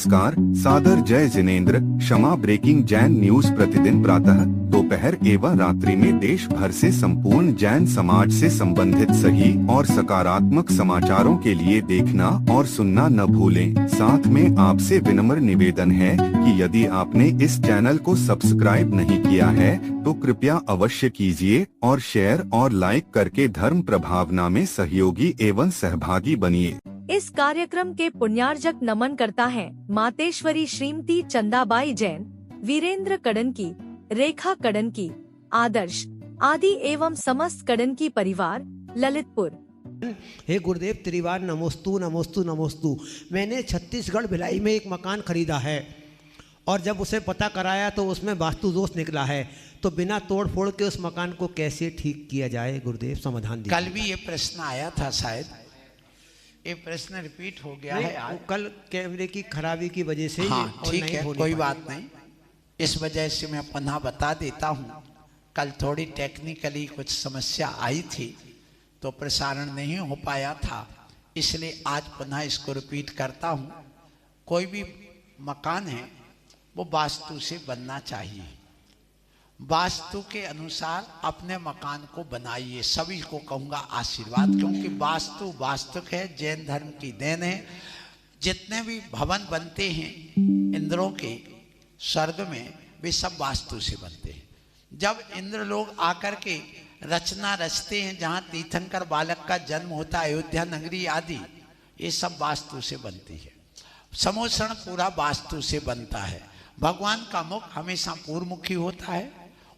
नमस्कार, सादर जय जिनेंद्र। क्षमा ब्रेकिंग जैन न्यूज प्रतिदिन प्रातः, दोपहर एवं रात्रि में देश भर से संपूर्ण जैन समाज से संबंधित सही और सकारात्मक समाचारों के लिए देखना और सुनना न भूलें। साथ में आपसे विनम्र निवेदन है कि यदि आपने इस चैनल को सब्सक्राइब नहीं किया है तो कृपया अवश्य कीजिए और शेयर और लाइक करके धर्म प्रभावना में सहयोगी एवं सहभागी बनिए। इस कार्यक्रम के पुण्यार्जक नमन करता है मातेश्वरी श्रीमती चंदाबाई जैन, वीरेंद्र कड़नकी, रेखा कड़नकी, आदर्श आदि एवं समस्त कड़नकी परिवार, ललितपुर। हे गुरुदेव त्रिवार नमोस्तु नमोस्तु नमोस्तु। मैंने छत्तीसगढ़ भिलाई में एक मकान खरीदा है और जब उसे पता कराया तो उसमें वास्तु दोष निकला है, तो बिना तोड़ फोड़ के उस मकान को कैसे ठीक किया जाए गुरुदेव, समाधान दीजिए। कल भी ये प्रश्न आया था, शायद ये प्रश्न रिपीट हो गया है आज। कल कैमरे की खराबी की वजह से। हाँ ठीक है, कोई बात नहीं। इस वजह से मैं पुनः बता देता हूँ, कल थोड़ी टेक्निकली कुछ समस्या आई थी तो प्रसारण नहीं हो पाया था, इसलिए आज पुनः इसको रिपीट करता हूँ। कोई भी मकान है वो वास्तु से बनना चाहिए, वास्तु के अनुसार अपने मकान को बनाइए। सभी को कहूँगा आशीर्वाद, क्योंकि वास्तु वास्तुक है, जैन धर्म की देन है। जितने भी भवन बनते हैं इंद्रों के स्वर्ग में, वे सब वास्तु से बनते हैं। जब इंद्र लोग आकर के रचना रचते हैं, जहाँ तीर्थंकर बालक का जन्म होता है, अयोध्या नगरी आदि, ये सब वास्तु से बनती है। समोषण पूरा वास्तु से बनता है। भगवान का मुख हमेशा पूर्वमुखी होता है।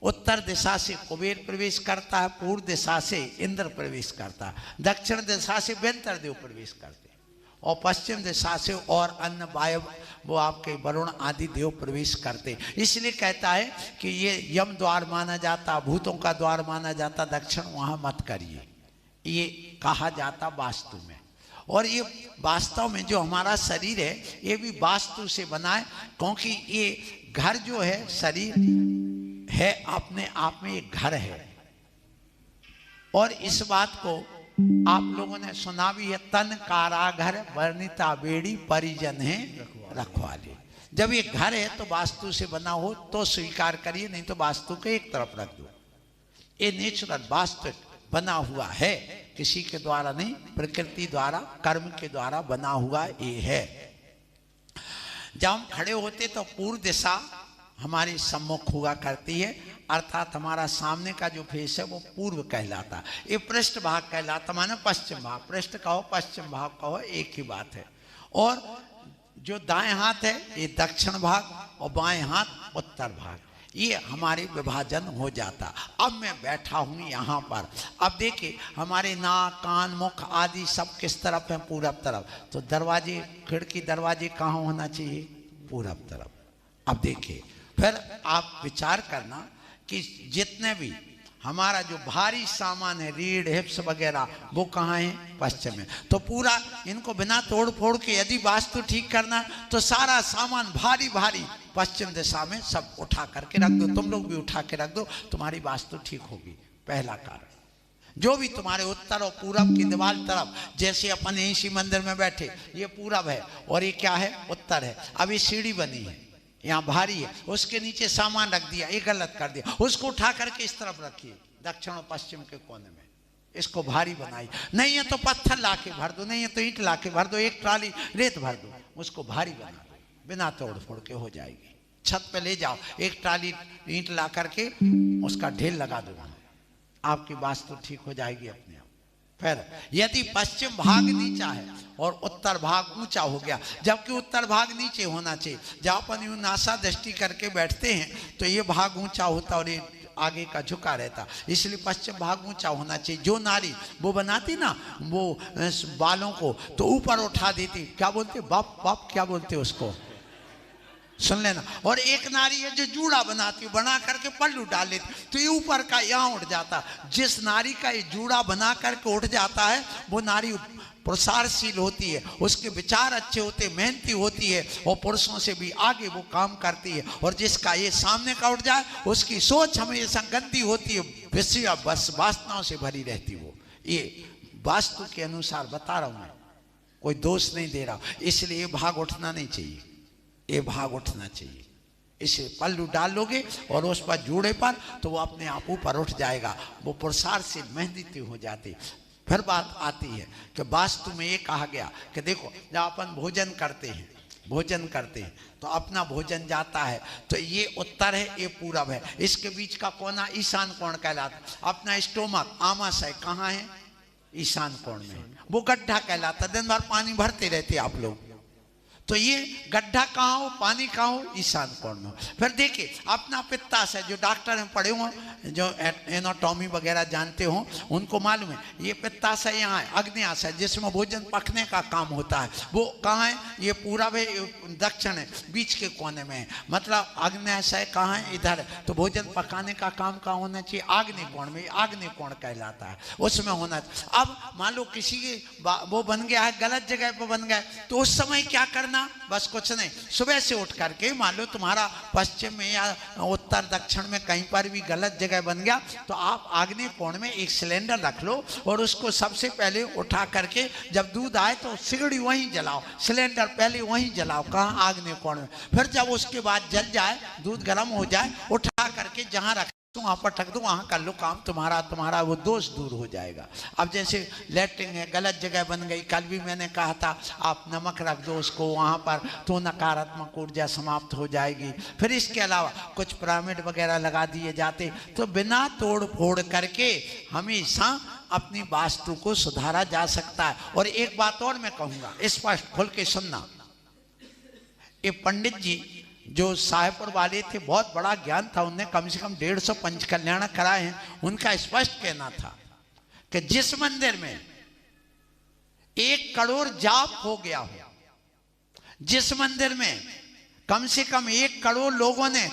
उत्तर दिशा से कुबेर प्रवेश करता है, पूर्व दिशा से इंद्र प्रवेश करता है, दक्षिण दिशा से वेंतर देव प्रवेश करते हैं, और पश्चिम दिशा से और अन्य वायु वो आपके वरुण आदि देव प्रवेश करते हैं। इसलिए कहता है कि ये यम द्वार माना जाता, भूतों का द्वार माना जाता, दक्षिण वहाँ मत करिए, ये कहा जाता वास्तु में। और ये वास्तव में जो हमारा शरीर है ये भी वास्तु से बना है, क्योंकि ये घर जो है, शरीर है अपने आप में एक घर है। और इस बात को आप लोगों ने सुना भी है, तन कारागर वर्णिता बेड़ी परिजन है रखवाले। जब ये घर है तो वास्तु से बना हो तो स्वीकार करिए, नहीं तो वास्तु को एक तरफ रख दो। ये नेचुरल वास्तु बना हुआ है, किसी के द्वारा नहीं, प्रकृति द्वारा कर्म के द्वारा बना हुआ ये है। जब हम खड़े होते तो पूर्व दिशा हमारी सम्मुख हुआ करती है, अर्थात हमारा सामने का जो फेस है वो पूर्व कहलाता। ये पृष्ठ भाग कहलाता, माने पश्चिम भाग। पृष्ठ कहो पश्चिम भाग कहो एक ही बात है। और जो दाएं हाथ है ये दक्षिण भाग और बाएं हाथ उत्तर भाग, ये हमारे विभाजन हो जाता। अब मैं बैठा हूँ यहाँ पर, अब देखिए हमारे नाक कान मुख आदि सब किस तरफ है, पूरब तरफ। तो दरवाजे खिड़की दरवाजे कहाँ होना चाहिए, पूरब तरफ। अब देखिए फिर आप विचार करना कि जितने भी हमारा जो भारी सामान है, रीढ़ हिप्स वगैरह, वो कहाँ है, पश्चिम में। तो पूरा इनको बिना तोड़ फोड़ के यदि वास्तु ठीक करना तो सारा सामान भारी भारी पश्चिम दिशा में सब उठा करके रख दो। तुम लोग भी उठा के रख दो, तुम्हारी वास्तु ठीक होगी। पहला कारण। जो भी तुम्हारे उत्तर और पूरब की दीवार तरफ, जैसे अपन इसी मंदिर में बैठे, ये पूरब है और ये क्या है, उत्तर है। अब ये सीढ़ी बनी है, यहाँ भारी है, उसके नीचे सामान रख दिया, ये गलत कर दिया, उसको उठा करके इस तरफ रखिए, दक्षिण और पश्चिम के कोने में। इसको भारी बनाई। नहीं है तो पत्थर लाके भर दो, नहीं है तो ईंट लाके भर दो, एक ट्राली रेत भर दो, उसको भारी बना दो, बिना तोड़ फोड़ के हो जाएगी। छत पे ले जाओ, एक ट्राली ईंट ला करके उसका ढेर लगा दो, आपकी वास्तु ठीक हो जाएगी अपने आप। फिर यदि पश्चिम भाग नीचा है और उत्तर भाग ऊंचा हो गया, जबकि उत्तर भाग नीचे होना चाहिए, जहाँ अपन यूं नासा दृष्टि करके बैठते हैं तो ये भाग ऊंचा होता और ये आगे का झुका रहता, इसलिए पश्चिम भाग ऊंचा होना चाहिए। जो नारी वो बनाती ना वो बालों को तो ऊपर उठा देती, क्या बोलते, बाप बाप क्या बोलते उसको, सुन लेना। और एक नारी है जो जूड़ा बनाती, बना करके पल्लू डाल लेती, तो ये ऊपर का यहाँ उठ जाता। जिस नारी का ये जूड़ा बना करके उठ जाता है वो नारी प्रसारशील होती है, उसके विचार अच्छे होते, मेहनती होती है और पुरुषों से भी आगे वो काम करती है। और जिसका ये सामने का उठ जाए उसकी सोच हमेशा गंदी होती है, विषय बस वासनाओं से भरी रहती वो। ये वास्तु के अनुसार बता रहा हूँ मैं, कोई दोष नहीं दे रहा, इसलिए भाग उठना नहीं चाहिए। ये भाग उठना चाहिए। इसे पल्लू डाल लोगे और उस पर जूड़े पर, तो वो अपने आप ऊपर उठ जाएगा। वो पुरसार से मेहंदी हो जाती। फिर बात आती है कि वास्तु में ये कहा गया कि देखो, जब अपन भोजन करते हैं तो अपना भोजन जाता है, तो ये उत्तर है, ये पूरब है, इसके बीच का कोना ईशान कोण कहलाता है। अपना स्टोमक आमाशय कहाँ है? ईशान कोण में, वो गड्ढा कहलाता। दिन भर पानी भरते रहते आप लोग, तो ये गड्ढा कहाँ हो, पानी कहाँ हो? ईशान कोण में। फिर देखिए अपना पित्ताशय, जो डॉक्टर में पढ़े हो, जो एनाटॉमी वगैरह जानते हो, उनको मालूम है ये पित्ताशय यहाँ है। अग्न्याशय जिसमें भोजन पकने का काम होता है, वो कहाँ है? ये पूरब है, दक्षिण है, बीच के कोने में है। मतलब अग्न्याशय कहाँ है? इधर है। तो भोजन पकाने का काम कहाँ होना चाहिए? आग्नेय कोण में। आग्नेय कोण कहलाता है, उसमें होना। अब मान लो किसी के वो बन गया है, गलत जगह पर बन गया, तो उस समय क्या करना? बस कुछ नहीं, सुबह से उठ करके मान लो तुम्हारा पश्चिम में या उत्तर दक्षिण में कहीं पर भी गलत जगह बन गया, तो आप आग्नेय कोण में एक सिलेंडर रख लो और उसको सबसे पहले उठा करके जब दूध आए तो सिगड़ी वहीं जलाओ, सिलेंडर पहले वहीं जलाओ। कहाँ? आग्नेय कोण में। फिर जब उसके बाद जल जाए, दूध गर्म हो जाए, उठा करके जहाँ रख तो वहां पर ठक दो, वहां कर लो काम, तुम्हारा वो दोष दूर हो जाएगा। अब जैसे लैट्रिन है, गलत जगह बन गई, कल भी मैंने कहा था आप नमक रख दो उसको वहां पर, तो नकारात्मक ऊर्जा समाप्त हो जाएगी। फिर इसके अलावा कुछ पिरामिड वगैरह लगा दिए जाते, तो बिना तोड़ फोड़ करके हमेशा अपनी वास्तु को सुधारा जा सकता है। और एक बात और मैं कहूंगा, स्पष्ट खुल के सुनना। ये पंडित जी जो साहेबपुर वाले थे, बहुत बड़ा ज्ञान था, उनने कम से कम 150 पंचकल्याण कराए हैं। उनका स्पष्ट कहना था कि जिस मंदिर में 1 करोड़ जाप हो गया हो, जिस मंदिर में कम से कम 1 करोड़ लोगों ने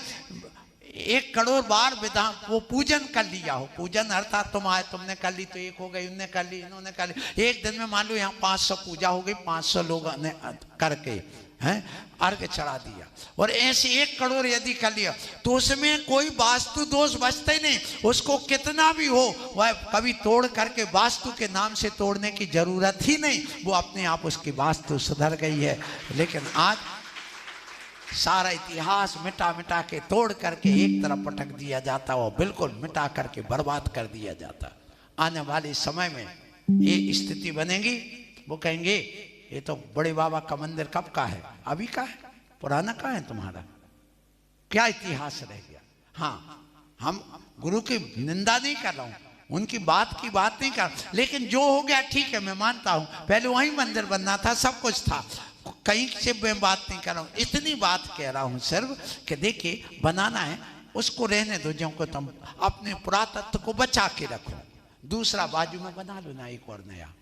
1 करोड़ बार विधान वो पूजन कर लिया हो, पूजन अर्थात तुम आए, तुमने कर ली तो 1 हो गई, उनने कर ली, इन्होंने कर ली। एक दिन में मान लो यहाँ 500 पूजा हो गई, 500 लोगों ने करके हैं अर्घ चढ़ा दिया, और ऐसे 1 करोड़ यदि कर लिया, तो उसमें कोई वास्तु दोष बचता ही नहीं। उसको कितना भी हो, वह कभी तोड़ करके वास्तु के नाम से तोड़ने की जरूरत ही नहीं, वो अपने आप उसकी वास्तु सुधर गई है। लेकिन आज सारा इतिहास मिटा मिटा के तोड़ करके एक तरफ पटक दिया जाता, वो बिल्कुल मिटा करके बर्बाद कर दिया जाता। आने वाले समय में ये स्थिति बनेगी, वो कहेंगे ये तो बड़े बाबा का मंदिर कब का है, अभी का है, पुराना का है तुम्हारा, क्या इतिहास रह गया। हाँ, हम गुरु की निंदा नहीं कर रहा हूं, उनकी बात की बात नहीं कर, लेकिन जो हो गया ठीक है, मैं मानता हूं, पहले वहीं मंदिर बनना था, सब कुछ था, कहीं से मैं बात नहीं कर रहा हूं। इतनी बात कह रहा हूं सिर्फ कि देखिए, बनाना है उसको रहने दो, जो को तुम अपने पुरातत्व को बचा के रखो, दूसरा बाजू में बना लो ना एक और नया।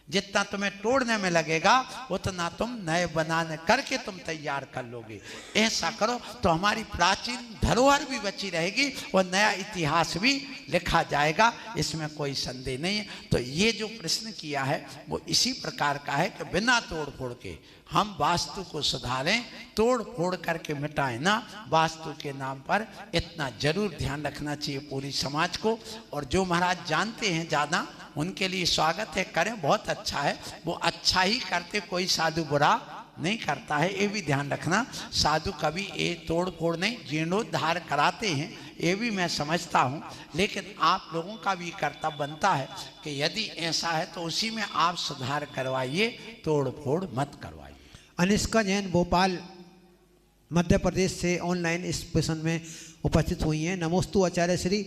जितना तुम्हें तोड़ने में लगेगा उतना तुम नए बनाने करके तुम तैयार कर लोगे। ऐसा करो तो हमारी प्राचीन धरोहर भी बची रहेगी और नया इतिहास भी लिखा जाएगा, इसमें कोई संदेह नहीं है। तो ये जो प्रश्न किया है वो इसी प्रकार का है कि बिना तोड़ फोड़ के हम वास्तु को सुधारें, तोड़ फोड़ करके मिटाएं ना। वास्तु के नाम पर इतना जरूर ध्यान रखना चाहिए पूरी समाज को। और जो महाराज जानते हैं ज़्यादा, उनके लिए स्वागत है, करें, बहुत अच्छा है, वो अच्छा ही करते, कोई साधु बुरा नहीं करता है, ये भी ध्यान रखना। साधु कभी ये तोड़ फोड़ नहीं, जीर्णोद्धार कराते हैं, ये भी मैं समझता हूँ, लेकिन आप लोगों का भी कर्तव्य बनता है कि यदि ऐसा है तो उसी में आप सुधार करवाइए, तोड़ फोड़ मत करवाइए। अनिष्का जैन भोपाल मध्य प्रदेश से ऑनलाइन इस सेशन में उपस्थित हुई हैं। नमोस्तु आचार्य श्री।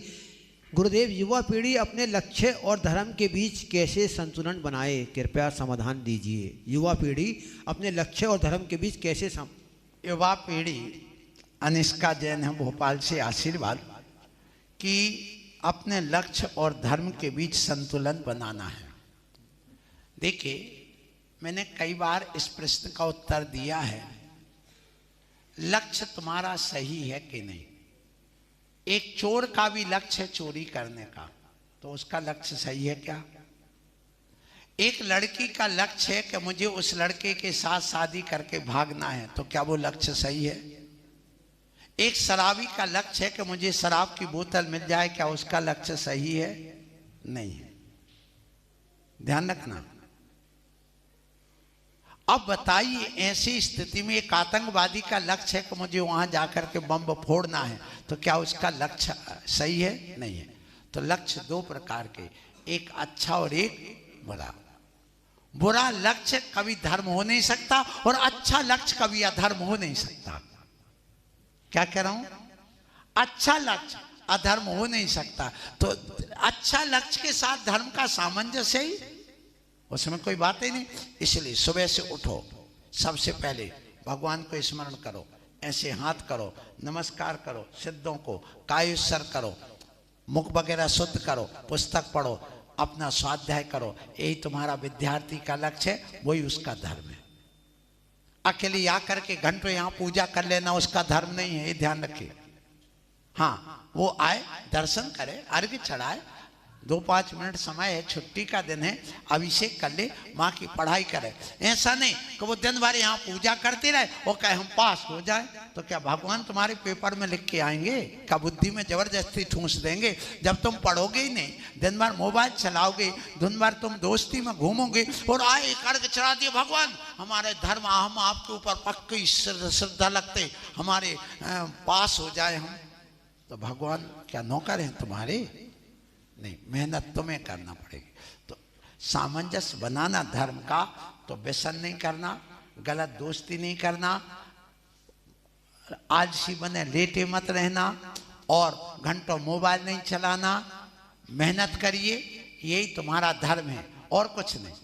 गुरुदेव, युवा पीढ़ी अपने लक्ष्य और धर्म के बीच कैसे संतुलन बनाए, कृपया समाधान दीजिए। युवा पीढ़ी अपने लक्ष्य और धर्म के बीच कैसे युवा पीढ़ी, अनिष्का जैन है भोपाल से, आशीर्वाद कि अपने लक्ष्य और धर्म के बीच संतुलन बनाना है। देखिए, मैंने कई बार इस प्रश्न का उत्तर दिया है, लक्ष्य तुम्हारा सही है कि नहीं। एक चोर का भी लक्ष्य है चोरी करने का, तो उसका लक्ष्य सही है क्या। एक लड़की का लक्ष्य है कि मुझे उस लड़के के साथ शादी करके भागना है, तो क्या वो लक्ष्य सही है। एक शराबी का लक्ष्य है कि मुझे शराब की बोतल मिल जाए, क्या उसका लक्ष्य सही है, नहीं है। ध्यान रखना। अब बताइए ऐसी स्थिति में एक आतंकवादी का लक्ष्य है कि मुझे वहां जाकर के बम फोड़ना है, तो क्या उसका लक्ष्य सही है? नहीं है। तो लक्ष्य दो प्रकार के, एक अच्छा और एक बुरा। बुरा लक्ष्य कभी धर्म हो नहीं सकता और अच्छा लक्ष्य कभी अधर्म हो नहीं सकता। क्या कह रहा हूं? अच्छा लक्ष्य अधर्म हो नहीं सकता। तो अच्छा लक्ष्य के साथ धर्म का सामंजस्य ही, उसमें कोई बात ही नहीं। इसलिए सुबह से उठो, सबसे पहले भगवान को स्मरण करो, ऐसे हाथ करो, नमस्कार करो, सिद्धों को कायुस्सर करो, मुख वगैरह शुद्ध करो, पुस्तक पढ़ो, अपना स्वाध्याय करो। यही तुम्हारा विद्यार्थी का लक्ष्य है, वही उसका धर्म है। अकेले आकर के घंटों यहां पूजा कर लेना उसका धर्म नहीं है, ये ध्यान रखिए। हाँ, वो आए, दर्शन करे, अर्घ्य चढ़ाए, 2-5 मिनट समय है, छुट्टी का दिन है, अभिषेक कर ले, माँ की पढ़ाई करे। ऐसा नहीं कि वो दिन भर यहाँ पूजा करते रहे और कहे हम पास हो जाए। तो क्या भगवान तुम्हारे पेपर में लिख के आएंगे? क्या बुद्धि में जबरदस्ती ठूंस देंगे? जब तुम पढ़ोगे ही नहीं, दिन भर मोबाइल चलाओगे, दिन भर तुम दोस्ती में घूमोगे और आए एक अर्घ चढ़ा दिए, भगवान हमारे धर्म, हम आपके ऊपर पक्की श्रद्धा लगते, हमारे पास हो जाए हम, तो भगवान क्या नौकर हैं तुम्हारे? नहीं, मेहनत तुम्हें करना पड़ेगी। तो सामंजस्य बनाना धर्म का, तो व्यसन नहीं करना, गलत दोस्ती नहीं करना, आलसी बने लेटे मत रहना और घंटों मोबाइल नहीं चलाना, मेहनत करिए, यही तुम्हारा धर्म है और कुछ नहीं।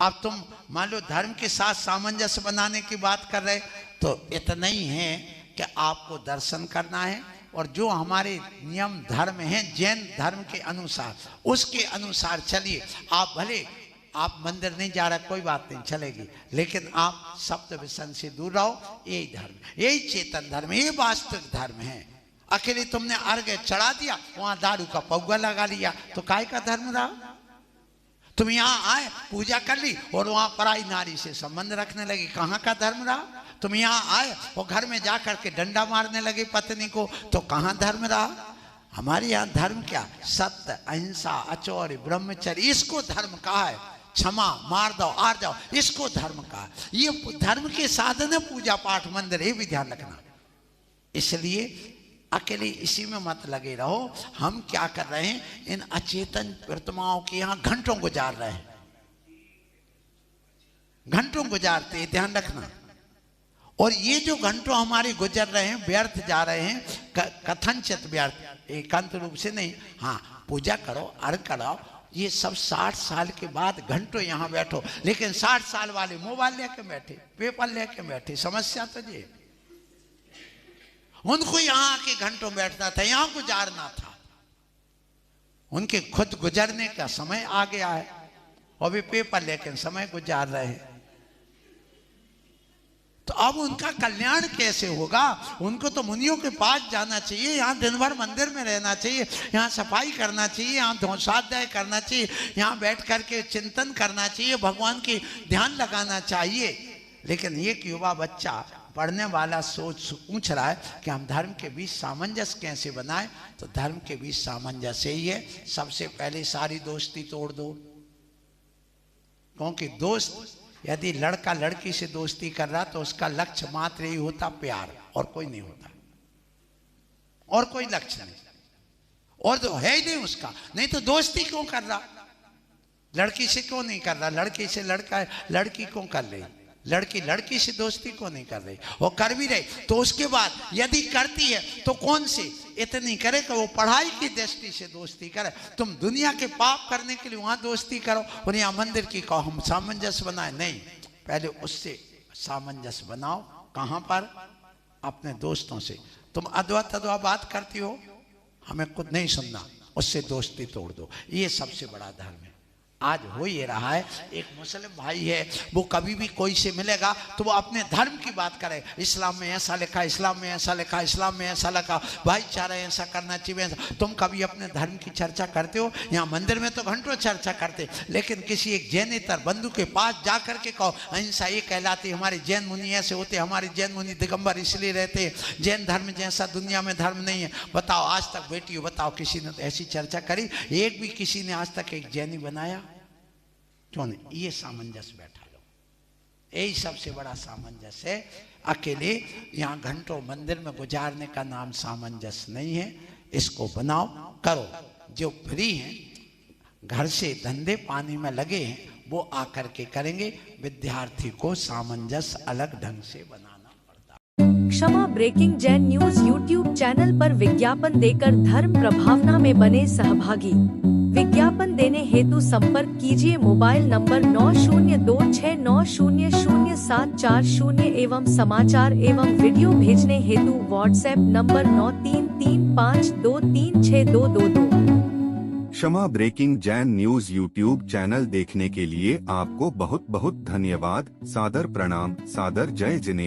अब तुम मान लो धर्म के साथ सामंजस्य बनाने की बात कर रहे, तो इतना ही है कि आपको दर्शन करना है और जो हमारे नियम धर्म हैं जैन धर्म के अनुसार, उसके अनुसार चलिए। आप भले आप मंदिर नहीं जा रहे, कोई बात नहीं, चलेगी, लेकिन आप शब्द व्यसन से दूर रहो। यही धर्म, यही चेतन धर्म, ये वास्तविक धर्म है। अकेले तुमने अर्घ्य चढ़ा दिया, वहां दारू का पौगा लगा लिया, तो काय का धर्म रहा? तुम यहाँ आए, पूजा कर ली और वहां पराई नारी से संबंध रखने लगे, कहाँ का धर्म रहा? तुम यहाँ आए और घर में जाकर के डंडा मारने लगे पत्नी को, तो कहाँ धर्म रहा? हमारे यहाँ धर्म क्या? सत्य, अहिंसा, आचौर्य, ब्रह्मचर्य, इसको धर्म कहा है। क्षमा, मार दो, आर जाओ, इसको धर्म कहा। ये धर्म के साधन है पूजा पाठ मंदिर, ये भी ध्यान रखना। इसलिए अकेले इसी में मत लगे रहो। हम क्या कर रहे हैं, इन अचेतन प्रतिमाओं के यहाँ घंटों गुजार रहे हैं, घंटों गुजारते हैं, ध्यान रखना। और ये जो घंटों हमारे गुजर रहे हैं, व्यर्थ जा रहे हैं, कथनचित व्यर्थ, एकांत रूप से नहीं। हाँ, पूजा करो, अर्घ कराओ, ये सब 60 साल के बाद घंटों यहाँ बैठो, लेकिन 60 साल वाले मोबाइल लेके बैठे, पेपर लेके बैठे। समस्या तो ये, उनको यहाँ आके घंटों बैठना था, यहाँ गुजारना था। उनके खुद गुजरने का समय आ गया है और वे पेपर लेके समय गुजार रहे हैं। तो अब उनका कल्याण कैसे होगा? उनको तो मुनियों के पास जाना चाहिए, यहाँ दिन भर मंदिर में रहना चाहिए, यहाँ सफाई करना चाहिए, यहाँ ध्वंसाध्याय करना चाहिए, यहाँ बैठ करके चिंतन करना चाहिए, भगवान की ध्यान लगाना चाहिए। लेकिन एक युवा बच्चा पढ़ने वाला सोच पूछ रहा है कि हम धर्म के बीच सामंजस्य कैसे बनाएं। तो धर्म के बीच सामंजस्य ही है, सबसे पहले सारी दोस्ती तोड़ दो। क्योंकि दोस्त, यदि लड़का लड़की से दोस्ती कर रहा तो उसका लक्ष्य मात्र ही होता प्यार, और कोई नहीं होता, और कोई लक्ष्य नहीं, और तो है ही नहीं उसका। नहीं तो दोस्ती क्यों कर रहा? लड़की से क्यों नहीं कर रहा? लड़की से लड़का है, लड़की क्यों कर रही? लड़की लड़की से दोस्ती क्यों नहीं कर रही? वो कर भी रही तो उसके बाद यदि करती है तो कौन सी इतनी करे कि वो पढ़ाई की दृष्टि से दोस्ती करे। तुम दुनिया के पाप करने के लिए वहां दोस्ती करो और यहाँ मंदिर की कहो हम सामंजस्य बनाए। नहीं, पहले उससे सामंजस्य बनाओ। कहां पर? अपने दोस्तों से। तुम अद्वा बात करती हो, हमें खुद नहीं सुनना, उससे दोस्ती तोड़ दो। ये सबसे बड़ा धर्म है। आज हो ये रहा है, एक मुस्लिम भाई है, वो कभी भी कोई से मिलेगा तो वो अपने धर्म की बात करे। इस्लाम में ऐसा लिखा, इस्लाम में ऐसा लिखा, इस्लाम में ऐसा लिखा, भाईचारा ऐसा करना चाहिए। तुम कभी अपने धर्म की चर्चा करते हो? यहाँ मंदिर में तो घंटों चर्चा करते, लेकिन किसी एक जैनेतर बंधु के पास जा करके कहो अहिंसा ये कहलाती, हमारे जैन मुनि ऐसे होते, हमारे जैन मुनि दिगंबर इसलिए रहते, जैन धर्म जैसा दुनिया में धर्म नहीं है। बताओ, आज तक बेटियों बताओ किसी ने तो ऐसी चर्चा करी? एक भी किसी ने आज तक एक जैनी बनाया? क्यों नहीं? ये सामंजस्य बैठा लो, यही सबसे बड़ा सामंजस्य है। अकेले यहाँ घंटों मंदिर में गुजारने का नाम सामंजस्य नहीं है। इसको बनाओ, करो। जो फ्री हैं, घर से धंधे पानी में लगे हैं, वो आकर के करेंगे। विद्यार्थी को सामंजस्य अलग ढंग से बनाना पड़ता है। Kshama breaking Jain news YouTube channel पर विज्ञापन देकर धर्म प्रभावना में बने सहभागी। विज्ञापन देने हेतु संपर्क कीजिए मोबाइल नंबर 9026900740 एवं समाचार एवं वीडियो भेजने हेतु WhatsApp number 9335236222। Kshama breaking Jain news YouTube channel देखने के लिए आपको बहुत बहुत धन्यवाद। सादर प्रणाम, सादर जय जिनेंद्र।